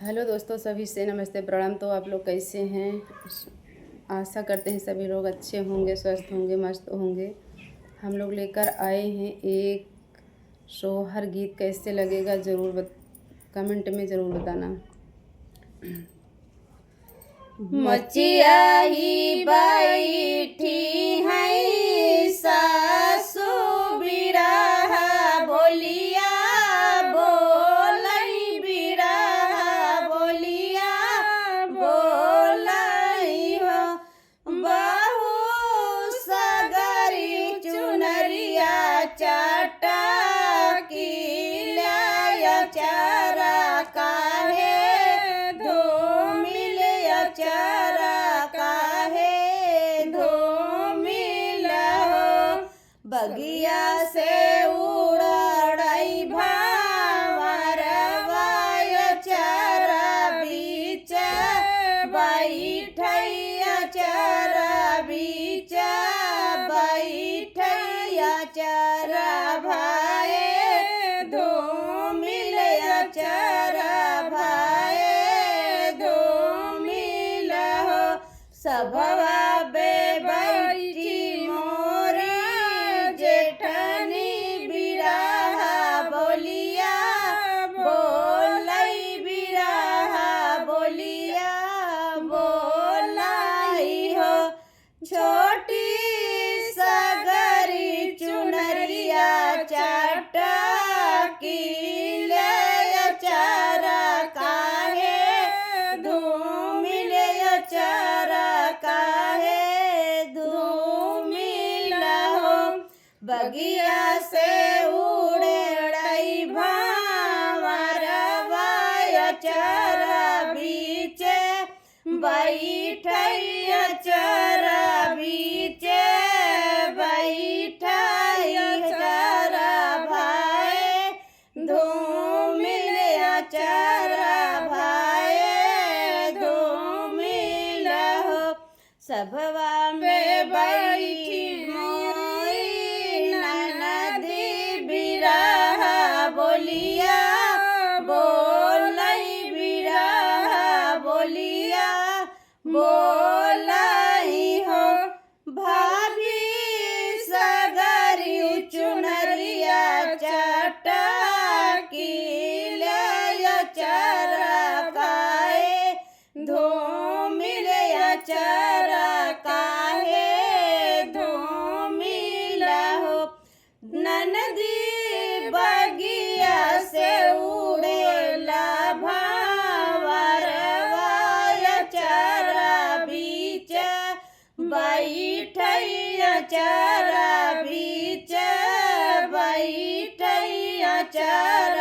Hello दोस्तों, सभी से नमस्ते प्रणाम। तो आप लोग कैसे हैं? आशा करते हैं सभी लोग अच्छे होंगे, स्वस्थ होंगे, मस्त होंगे। हम लोग लेकर आए हैं एक सोहर गीत। कैसे लगेगा ज़रूर कमेंट में ज़रूर बताना। मचिया ही बैठी है सासु बिरहा बोलिया बोलई बिरहा बोलिया बोलई हो बहु सगरी चुनरिया चाटा की लाया चारा काहे चारा काहे धूमिल हो बगिया से उड़ाई भावर वाय चारा बीच बैठैया चारा बीच बैठैया चारा भाए धूमिल चारा भाए सभवा बे बैठी मोर जेठनी बिरहा बोलिया बोलई बिरहा बोलिया बोलाई हो छोटी सगरी चुनरिया चाटा की ले चारा काहे धूमिल चारा काहे धूमिल हो बगिया से उड़ई भावर वाय चारा बीच बैठैया चारा बीच बैठैया चारा भाई धूमिल चारा भाई धूमिल हो सभवा में बैठी मोरी ननदी बिरहा बोलिया बोलई बिरहा बोलिया बोलाई हो भाभी सगरी चुनरिया चाटा की लाया चारा काहे धूमिल चारा काहे धूमिल हो ननदी बगिया से उड़ेला भावर वाय चारा बीच बैठैया चारा बीच बैठैया चारा